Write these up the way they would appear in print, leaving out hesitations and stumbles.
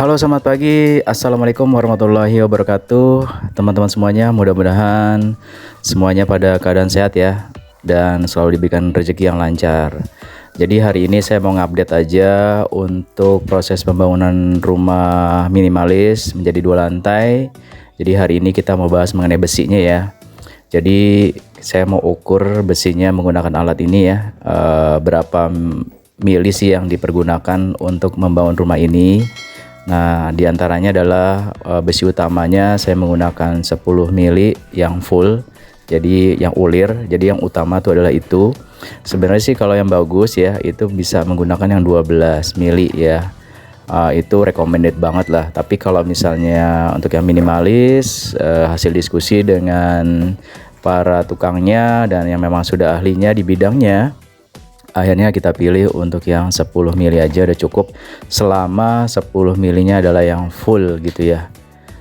Halo, selamat pagi. Assalamualaikum warahmatullahi wabarakatuh. Teman-teman semuanya, mudah-mudahan semuanya pada keadaan sehat ya, dan selalu diberikan rezeki yang lancar. Jadi hari ini saya mau ngupdate aja untuk proses pembangunan rumah minimalis menjadi 2 lantai. Jadi hari ini kita mau bahas mengenai besinya ya. Jadi saya mau ukur besinya menggunakan alat ini ya, berapa mili sih yang dipergunakan untuk membangun rumah ini. Nah, diantaranya adalah besi utamanya saya menggunakan 10 mili yang full, jadi yang ulir. Jadi yang utama itu adalah itu. Sebenarnya sih kalau yang bagus ya itu bisa menggunakan yang 12 mili ya. Itu recommended banget lah. Tapi kalau misalnya untuk yang minimalis, hasil diskusi dengan para tukangnya dan yang memang sudah ahlinya di bidangnya, akhirnya kita pilih untuk yang 10 mili aja udah cukup, selama 10 milinya adalah yang full gitu ya.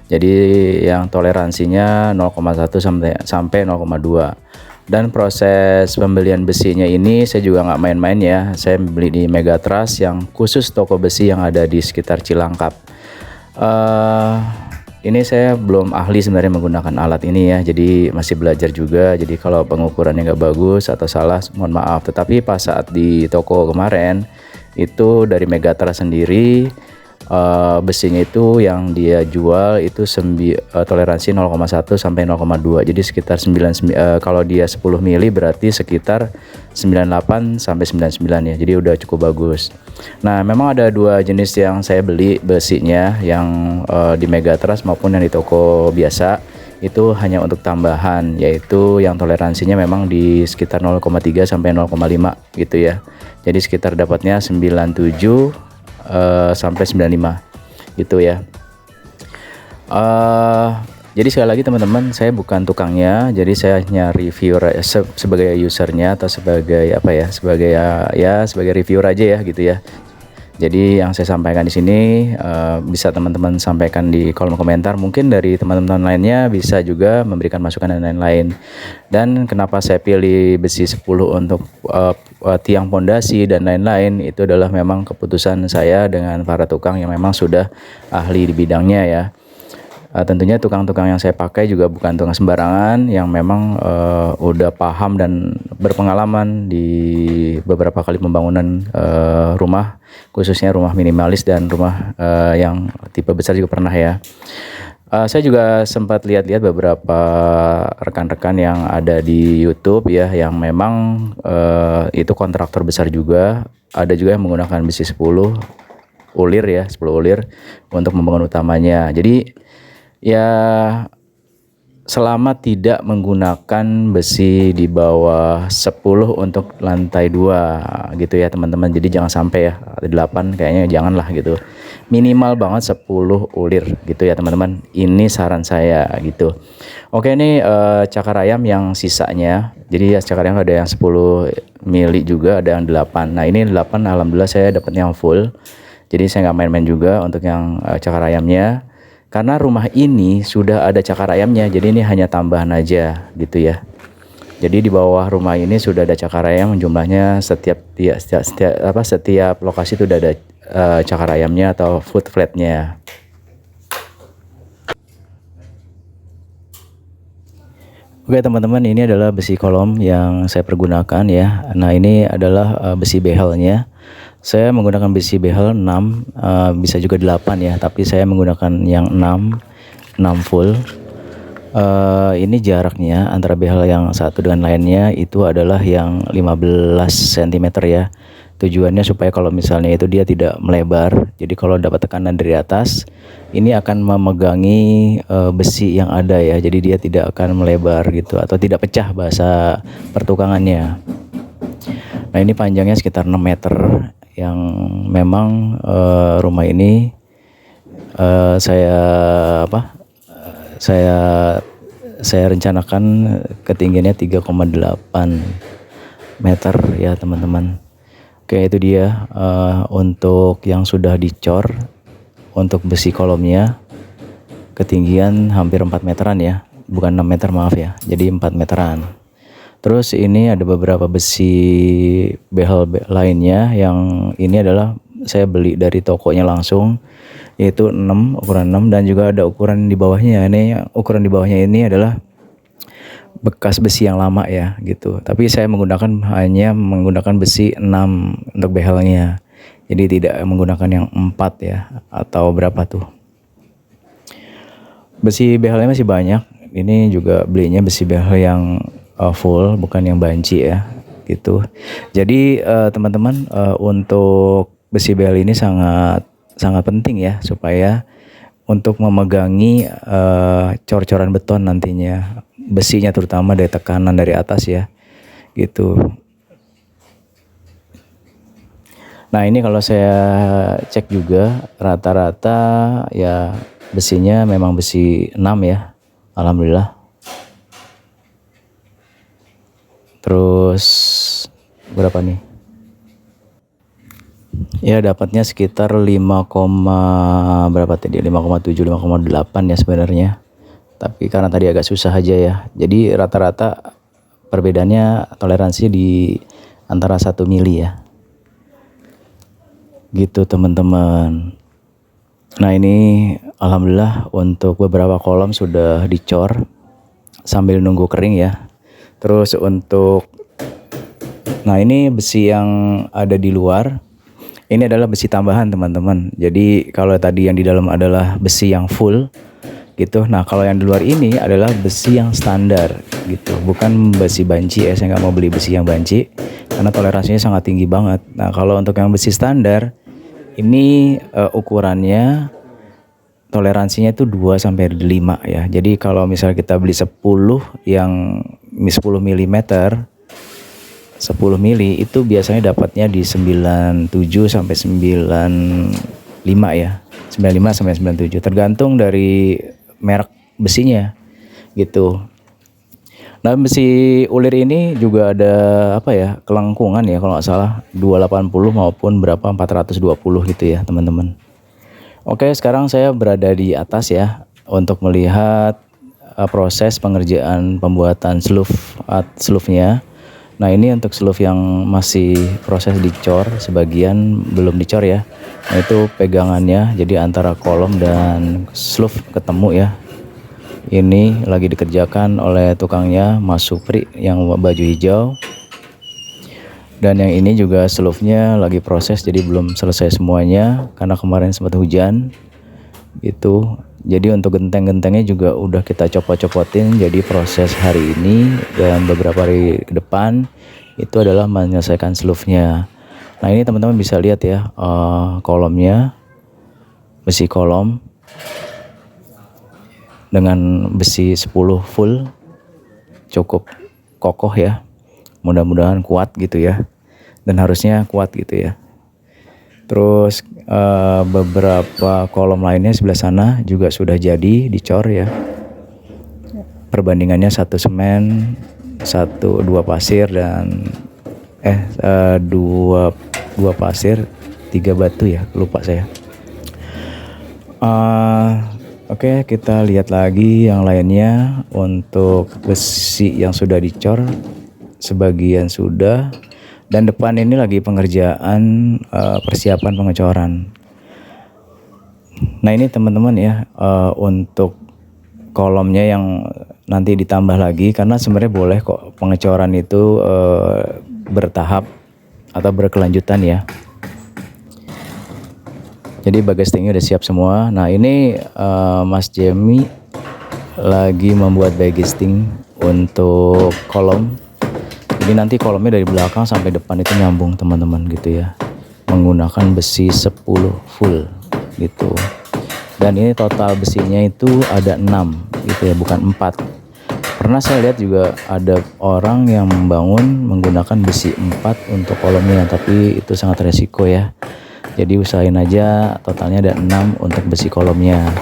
Jadi yang toleransinya 0,1 sampai 0,2. Dan proses pembelian besinya ini saya juga nggak main-main ya. Saya beli di Megatrust yang khusus toko besi yang ada di sekitar Cilangkap. Ini saya belum ahli sebenarnya menggunakan alat ini ya, jadi masih belajar juga. Jadi kalau pengukurannya nggak bagus atau salah, mohon maaf. Tetapi pas saat di toko kemarin itu dari Megatrust sendiri, besinya itu yang dia jual itu toleransi 0,1 sampai 0,2. Jadi sekitar kalau dia 10 mili berarti sekitar 98 sampai 99 ya. Jadi udah cukup bagus. Nah, memang ada dua jenis yang saya beli besinya, yang di Megatrust maupun yang di toko biasa. Itu hanya untuk tambahan, yaitu yang toleransinya memang di sekitar 0,3 sampai 0,5 gitu ya. Jadi sekitar dapatnya 97 sampai 95 gitu ya. Jadi sekali lagi teman-teman, saya bukan tukangnya, jadi saya hanya reviewer sebagai usernya, atau sebagai apa ya, sebagai reviewer aja ya gitu ya. Jadi yang saya sampaikan di sini bisa teman-teman sampaikan di kolom komentar. Mungkin dari teman-teman lainnya bisa juga memberikan masukan dan lain-lain. Dan kenapa saya pilih besi 10 untuk tiang pondasi dan lain-lain, itu adalah memang keputusan saya dengan para tukang yang memang sudah ahli di bidangnya ya. Tentunya tukang-tukang yang saya pakai juga bukan tukang sembarangan, yang memang udah paham dan berpengalaman di beberapa kali pembangunan rumah, khususnya rumah minimalis dan rumah yang tipe besar juga pernah ya. Saya juga sempat lihat-lihat beberapa rekan-rekan yang ada di YouTube ya, yang memang itu kontraktor besar juga. Ada juga yang menggunakan besi 10 ulir ya, 10 ulir untuk membangun utamanya. Jadi ya, selama tidak menggunakan besi di bawah 10 untuk lantai 2 gitu ya teman-teman. Jadi jangan sampai ya 8, kayaknya janganlah gitu. Minimal banget 10 ulir gitu ya teman-teman. Ini saran saya gitu. Oke, ini cakar ayam yang sisanya. Jadi ya cakar ayam ada yang 10 mili juga, ada yang 8. Nah, ini 8 alhamdulillah saya dapat yang full. Jadi saya nggak main-main juga untuk yang cakar ayamnya. Karena rumah ini sudah ada cakar ayamnya, jadi ini hanya tambahan aja gitu ya. Jadi di bawah rumah ini sudah ada cakar ayam, jumlahnya setiap lokasi itu udah ada cakar ayamnya atau foot flatnya. Oke teman-teman, ini adalah besi kolom yang saya pergunakan ya. Nah, ini adalah besi behelnya. Saya menggunakan besi behel 6, bisa juga 8 ya, tapi saya menggunakan yang 6 full. Ini jaraknya antara behel yang satu dengan lainnya itu adalah yang 15 cm ya. Tujuannya supaya kalau misalnya itu dia tidak melebar. Jadi kalau dapat tekanan dari atas, ini akan memegangi besi yang ada ya. Jadi dia tidak akan melebar gitu, atau tidak pecah bahasa pertukangannya. Nah, ini panjangnya sekitar 6 meter, yang memang rumah ini saya rencanakan ketinggiannya 3,8 meter ya teman-teman. Oke, itu dia untuk yang sudah dicor. Untuk besi kolomnya ketinggian hampir 4 meteran ya, bukan 6 meter maaf ya, jadi 4 meteran. Terus ini ada beberapa besi behel lainnya, yang ini adalah saya beli dari tokonya langsung. yaitu 6, ukuran 6, dan juga ada ukuran di bawahnya. Ini ukuran di bawahnya ini adalah bekas besi yang lama ya gitu. Tapi saya hanya menggunakan besi 6 untuk behelnya. Jadi tidak menggunakan yang 4 ya, atau berapa tuh. Besi behelnya masih banyak. Ini juga belinya besi behel yang full, bukan yang banci ya gitu. Jadi teman-teman, untuk besi behel ini sangat sangat penting ya, supaya untuk memegangi cor-coran beton nantinya, besinya terutama dari tekanan dari atas ya gitu. Nah ini kalau saya cek juga rata-rata ya besinya memang besi 6 ya, alhamdulillah. Terus berapa nih? Ya dapatnya sekitar 5, berapa tadi? 5,7, 5,8 ya sebenarnya. Tapi karena tadi agak susah aja ya. Jadi rata-rata perbedaannya toleransi di antara 1 mili ya. Gitu teman-teman. Nah ini alhamdulillah untuk beberapa kolom sudah dicor sambil nunggu kering ya. Terus nah ini besi yang ada di luar, ini adalah besi tambahan teman-teman. Jadi kalau tadi yang di dalam adalah besi yang full gitu. Nah kalau yang di luar ini adalah besi yang standar gitu, bukan besi banci ya. Saya nggak mau beli besi yang banci karena toleransinya sangat tinggi banget. Nah kalau untuk yang besi standar ini ukurannya toleransinya itu 2-5 ya. Jadi kalau misalnya kita beli 10 yang 10 mm 10 mili itu biasanya dapatnya di 97 sampai 95 ya. 95 sampai 97 tergantung dari merek besinya gitu. Nah besi ulir ini juga ada apa ya, kelengkungan ya kalau nggak salah 280 maupun berapa 420 gitu ya teman-teman. Oke sekarang saya berada di atas ya untuk melihat proses pengerjaan pembuatan sleeve-nya. Nah ini untuk sleeve yang masih proses dicor, sebagian belum dicor ya. Nah itu pegangannya, jadi antara kolom dan sleeve ketemu ya. Ini lagi dikerjakan oleh tukangnya Mas Supri yang baju hijau. Dan yang ini juga sleeve-nya lagi proses, jadi belum selesai semuanya karena kemarin sempat hujan gitu. Jadi untuk genteng-gentengnya juga udah kita copot-copotin. Jadi proses hari ini dan beberapa hari ke depan itu adalah menyelesaikan sleeve-nya. Nah ini teman-teman bisa lihat ya kolomnya, besi kolom dengan besi 10 full, cukup kokoh ya. Mudah-mudahan kuat gitu ya, dan harusnya kuat gitu ya. Terus beberapa kolom lainnya sebelah sana juga sudah jadi dicor ya. Perbandingannya 1 semen, 2 pasir dan 2 pasir, 3 batu ya, lupa saya. Oke, kita lihat lagi yang lainnya. Untuk besi yang sudah dicor sebagian sudah, dan depan ini lagi pengerjaan persiapan pengecoran. Nah ini teman-teman ya, untuk kolomnya yang nanti ditambah lagi, karena sebenarnya boleh kok pengecoran itu bertahap atau berkelanjutan ya. Jadi bagastingnya udah siap semua. Nah ini Mas Jemi lagi membuat bagasting untuk kolom. Jadi nanti kolomnya dari belakang sampai depan itu nyambung teman-teman gitu ya, menggunakan besi 10 full gitu. Dan ini total besinya itu ada 6 gitu ya, bukan 4. Pernah saya lihat juga ada orang yang membangun menggunakan besi 4 untuk kolomnya, tapi itu sangat resiko ya. Jadi usahain aja totalnya ada 6 untuk besi kolomnya.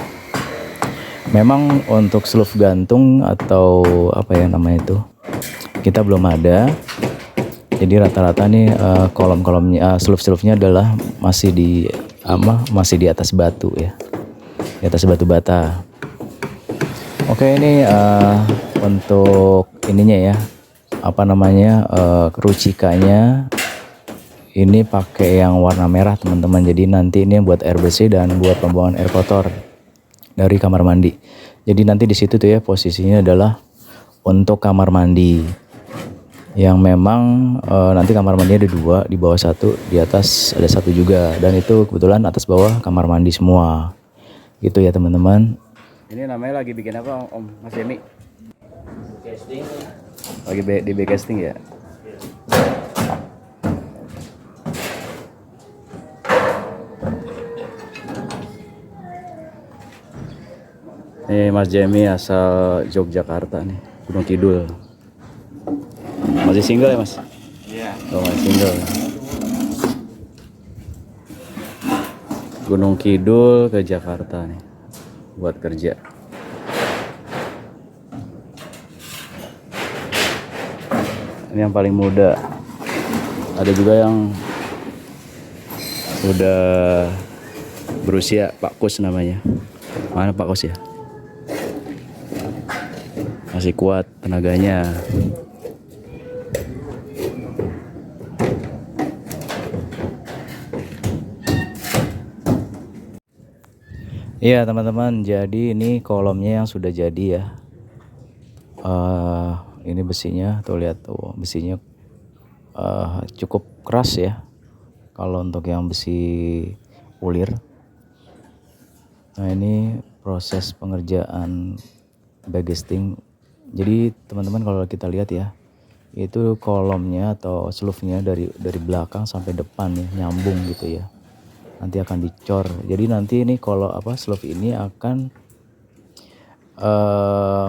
Memang untuk sleeve gantung atau apa ya namanya itu, kita belum ada. Jadi rata-rata nih kolom-kolomnya, sleeve-nya adalah masih di atas batu ya, di atas batu bata. Oke ini untuk ininya ya, apa namanya, kerucikannya Ini pakai yang warna merah teman-teman. Jadi nanti ini buat air bersih dan buat pembuangan air kotor dari kamar mandi. Jadi nanti di situ tuh ya posisinya adalah untuk kamar mandi. Yang memang nanti kamar mandi ada 2, di bawah 1, di atas ada 1 juga. Dan itu kebetulan atas bawah kamar mandi semua. Gitu ya teman-teman. Ini namanya lagi bikin apa Om Mas Demi? Casting. Lagi di casting ya. Ini Mas Jemi asal Yogyakarta nih, Gunung Kidul. Masih single ya Mas? Iya. Oh, masih single. Gunung Kidul ke Jakarta nih, buat kerja. Ini yang paling muda. Ada juga yang udah berusia, Pak Kus namanya. Mana Pak Kus ya? Masih kuat tenaganya. Iya teman-teman, jadi ini kolomnya yang sudah jadi ya. Ini besinya, tuh lihat tuh besinya cukup keras ya. Kalau untuk yang besi ulir. Nah ini proses pengerjaan backcasting. Jadi teman-teman kalau kita lihat ya, itu kolomnya atau sleeve-nya dari belakang sampai depan ya, nyambung gitu ya. Nanti akan dicor. Jadi nanti ini kalau sleeve ini akan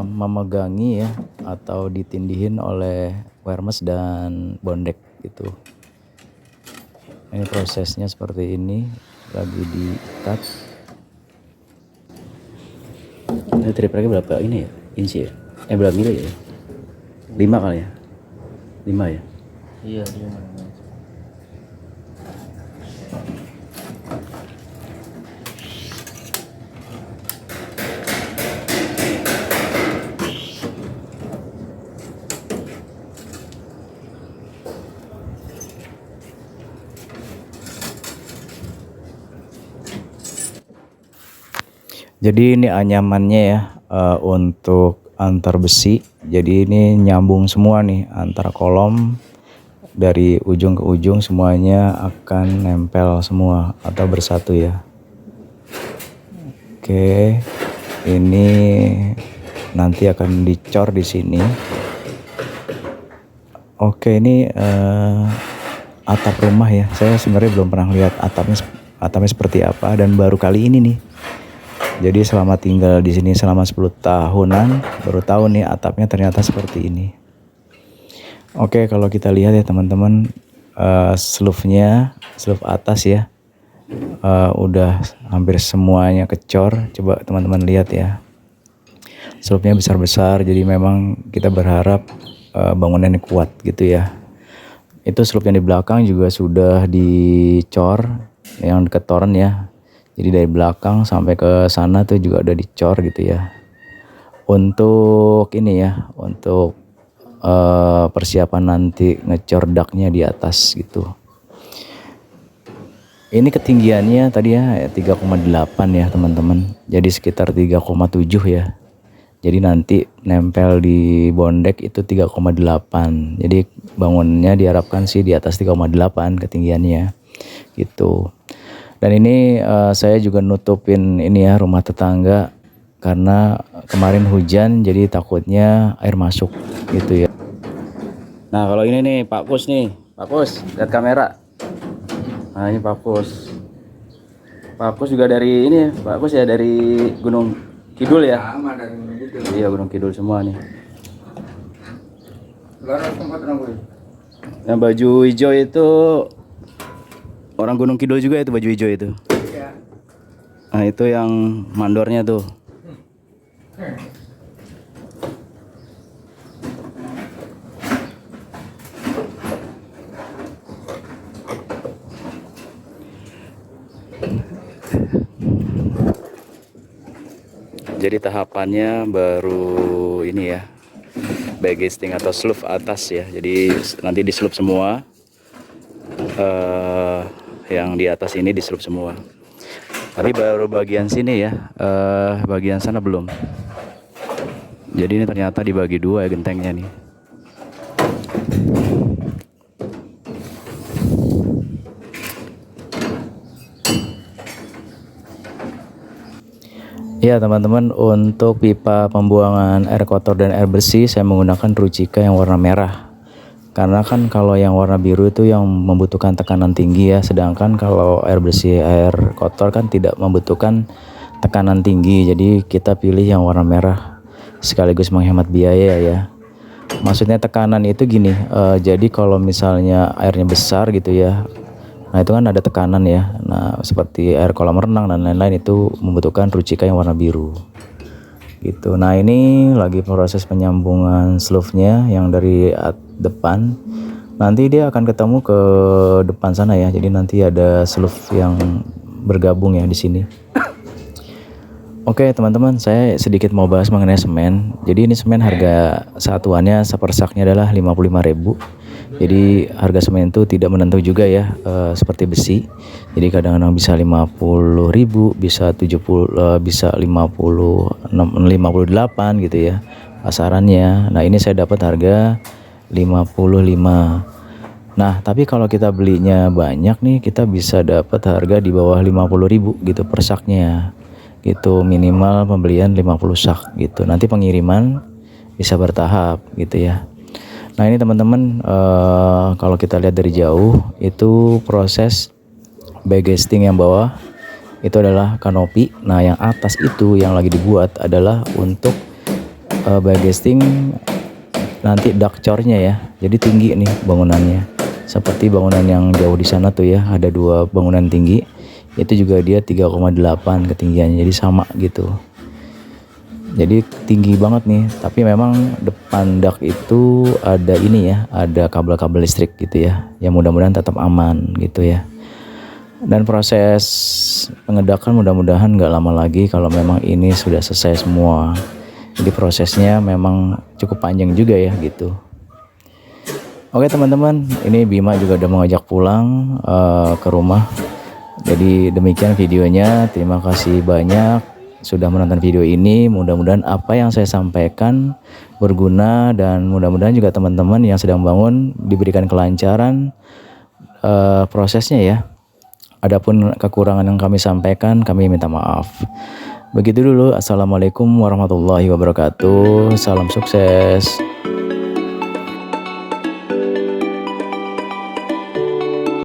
memegangi ya atau ditindihin oleh wermes dan bondek gitu. Ini prosesnya seperti ini, lagi di-cut. Ini tripleknya berapa ini ya? Inci ya? Berapa mili ya? 5 kali ya? 5 ya? Iya, 5. Jadi ini anyamannya ya untuk antar besi. Jadi ini nyambung semua nih antar kolom, dari ujung ke ujung semuanya akan nempel semua atau bersatu ya. Oke, ini nanti akan dicor di sini. Oke, ini atap rumah ya. Saya sebenarnya belum pernah lihat atapnya seperti apa dan baru kali ini nih. Jadi selama tinggal di sini selama 10 tahunan baru tahu nih atapnya ternyata seperti ini. Oke, kalau kita lihat ya teman-teman, sleeve-nya, sleeve atas ya, udah hampir semuanya kecor. Coba teman-teman lihat ya, sleeve-nya besar-besar. Jadi memang kita berharap bangunannya kuat gitu ya. Itu sleeve yang di belakang juga sudah dicor, yang dekat toren ya. Jadi dari belakang sampai ke sana tuh juga udah dicor gitu ya. Untuk ini ya, untuk persiapan nanti ngecor daknya di atas gitu. Ini ketinggiannya tadi ya 3,8 ya teman-teman. Jadi sekitar 3,7 ya. Jadi nanti nempel di bondek itu 3,8. Jadi bangunannya diharapkan sih di atas 3,8 ketinggiannya gitu. Dan ini saya juga nutupin ini ya rumah tetangga karena kemarin hujan, jadi takutnya air masuk gitu ya. Nah kalau ini nih Pak Kus nih, Pak Kus lihat kamera. Nah ini Pak Kus. Pak Kus juga dari ini, Pak Kus ya dari Gunung Kidul ya. Sama dari Gunung Kidul. Iya Gunung Kidul semua nih. Yang baju hijau itu orang Gunung Kidul juga itu, baju hijau itu. Iya. Nah itu yang mandornya tuh. Jadi tahapannya baru ini ya, backcasting atau sleeve atas ya. Jadi nanti di sleeve semua. yang di atas ini diselup semua. Tapi baru bagian sini ya, bagian sana belum. Jadi ini ternyata dibagi dua ya gentengnya nih. Ya teman-teman, untuk pipa pembuangan air kotor dan air bersih saya menggunakan Rucika yang warna merah. Karena kan kalau yang warna biru itu yang membutuhkan tekanan tinggi ya, sedangkan kalau air bersih air kotor kan tidak membutuhkan tekanan tinggi. Jadi kita pilih yang warna merah sekaligus menghemat biaya ya. Maksudnya tekanan itu gini, jadi kalau misalnya airnya besar gitu ya, nah itu kan ada tekanan ya. Nah seperti air kolam renang dan lain-lain itu membutuhkan Rucika yang warna biru gitu. Nah ini lagi proses penyambungan sleeve-nya yang dari depan. Nanti dia akan ketemu ke depan sana ya. Jadi nanti ada sleeve yang bergabung ya di sini. Oke teman-teman, saya sedikit mau bahas mengenai semen. Jadi ini semen harga satuannya sepersaknya adalah 55.000. Jadi harga semen itu tidak menentu juga ya, seperti besi. Jadi kadang-kadang bisa 50.000, bisa 70, bisa 58 gitu ya pasarannya. Nah ini saya dapat harga 55. Nah tapi kalau kita belinya banyak nih, kita bisa dapat harga di bawah 50.000 gitu per saknya gitu, minimal pembelian 50 sak gitu. Nanti pengiriman bisa bertahap gitu ya. Nah ini teman-teman, kalau kita lihat dari jauh itu proses backcasting yang bawah itu adalah kanopi. Nah yang atas itu yang lagi dibuat adalah untuk backcasting nanti ductcore-nya ya. Jadi tinggi nih bangunannya, seperti bangunan yang jauh di sana tuh ya, ada dua bangunan tinggi. Itu juga dia 3,8 ketinggiannya, jadi sama gitu. Jadi tinggi banget nih. Tapi memang depan dak itu ada ini ya, ada kabel-kabel listrik gitu ya, yang mudah-mudahan tetap aman gitu ya. Dan proses pengedakan mudah-mudahan nggak lama lagi kalau memang ini sudah selesai semua. Jadi prosesnya memang cukup panjang juga ya gitu. Oke teman-teman, ini Bima juga udah mengajak pulang ke rumah. Jadi demikian videonya. Terima kasih banyak sudah menonton video ini. Mudah-mudahan apa yang saya sampaikan berguna, dan mudah-mudahan juga teman-teman yang sedang bangun diberikan kelancaran prosesnya ya. Adapun kekurangan yang kami sampaikan, kami minta maaf. Begitu dulu. Assalamualaikum warahmatullahi wabarakatuh. Salam sukses.